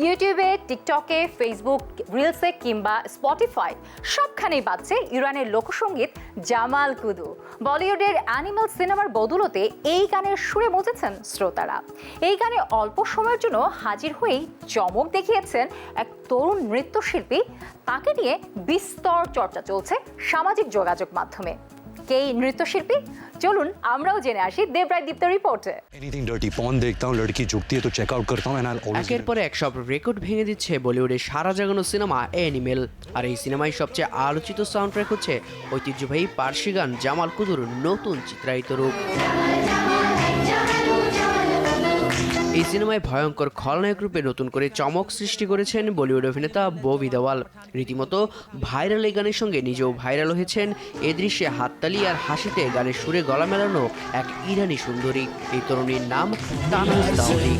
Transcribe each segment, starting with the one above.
ইউটিউবে, টিকটকে, ফেসবুক রিলসে কিংবা স্পটিফাই সবখানেই বাজছে ইরানের লোকসঙ্গীত জামাল কুদু। বলিউডের অ্যানিমাল সিনেমার বদৌলতে এই গানের সুরে মজেছেন শ্রোতারা। এই গানে অল্প সময়ের জন্য হাজির হয়েই চমক দেখিয়েছেন এক তরুণ নৃত্যশিল্পী। তাকে নিয়ে বিস্তর চর্চা চলছে সামাজিক যোগাযোগ মাধ্যমে। কে এই নৃত্যশিল্পী? চলুন আমরাও জেনে আসি দেবরায় দীপ্ত রিপোর্টে। एनीथिंग डर्टी पॉर्न देखता हूँ, लड़की झुकती है तो चेकआउट करता हूँ। একের পর এক সব রেকর্ড ভেঙে দিচ্ছে বলিউডের সারা জাগানো সিনেমা অ্যানিমেল। আর এই সিনেমায় সবচেয়ে আলোচিত সাউন্ড ট্র্যাক হচ্ছে ঐতিহ্যবাহী পার্সি গান জামাল কুদুর নতুন চিত্রায়িত রূপ। এই সিনেমায় ভয়ঙ্কর খলনায়ক রূপে নতুন করে চমক সৃষ্টি করেছেন বলিউড অভিনেতা ববি দেওয়াল। রীতিমতো ভাইরাল এই গানের সঙ্গে নিজেও ভাইরাল হয়েছেন। এ দৃশ্যে হাততালি আর হাসিতে গানের সুরে গলা মেলানো এক ইরানি সুন্দরী। এই তরুণীর নাম তানাজ দাউদি।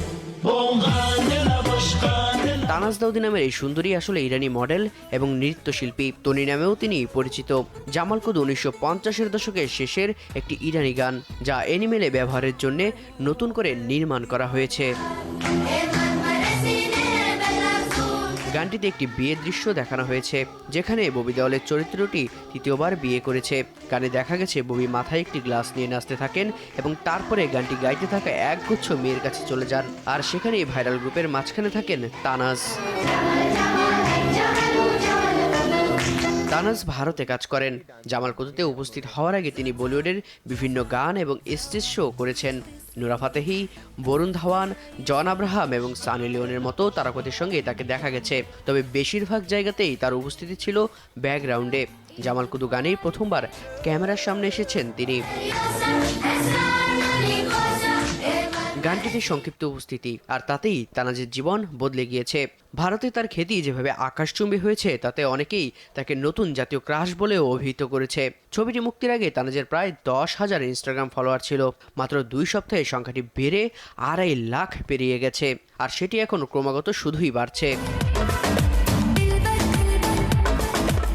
তানাজ দাউদি নামের এই সুন্দরী আসলে ইরানি মডেল এবং নৃত্যশিল্পী। তনি নামেও তিনি পরিচিত। জামাল কুদু 1950-এর দশকের শেষের একটি ইরানি গান, যা অ্যানিমেলে ব্যবহারের জন্য নতুন করে নির্মাণ করা হয়েছে। গানটিতে একটি বিয়ের দৃশ্য দেখানো হয়েছে, যেখানে ববি দেওয়ালের চরিত্রটি তৃতীয়বার বিয়ে করেছে। গানে দেখা গেছে ববি মাথায় একটি গ্লাস নিয়ে নাচতে থাকেন এবং তারপরে গানটি গাইতে থাকা একগুচ্ছ মেয়ের কাছে চলে যান। আর সেখানেই ভাইরাল গ্রুপের মাঝখানে থাকেন তানাজ। তানাজ ভারতে কাজ করেন। জামাল কুদুতে উপস্থিত হওয়ার আগে তিনি বলিউডের বিভিন্ন গান এবং স্টেজ শো করেছেন। নুরা ফাতেহি, বরুণ ধাওয়ান, জন আব্রাহাম এবং সানি লিওনের মতো তারকাদের সঙ্গে তাকে দেখা গেছে। তবে বেশিরভাগ জায়গাতেই তার উপস্থিতি ছিল ব্যাকগ্রাউন্ডে। জামাল কুদু গানেই প্রথমবার ক্যামেরার সামনে এসেছেন তিনি। গানটিতে সংক্ষিপ্ত উপস্থিতি, আর তাতেই তানাজের জীবন বদলে গিয়েছে। ভারতে তার খ্যাতি যেভাবে আকাশচুম্বী হয়েছে, তাতে অনেকেই তাকে নতুন জাতীয় ক্রাশ বলেও অভিহিত করেছে। ছবিটি মুক্তির আগে তানাজের প্রায় 10,000 ইনস্টাগ্রাম ফলোয়ার ছিল। মাত্র 2 সপ্তাহে সংখ্যাটি বেড়ে 2.5 লাখ পেরিয়ে গেছে, আর সেটি এখন ক্রমাগত শুধুই বাড়ছে।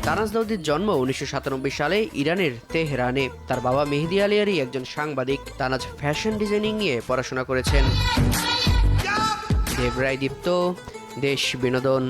তানাজ দাউদির জন্ম 1997 সালে ইরানের তেহরানে। তার বাবা মেহেদি আলিয়ারি একজন সাংবাদিক। তানাজ ফ্যাশন ডিজাইনিং নিয়ে পড়াশোনা করেছেন। দেবরায় দীপ্ত, দেশ বিনোদন।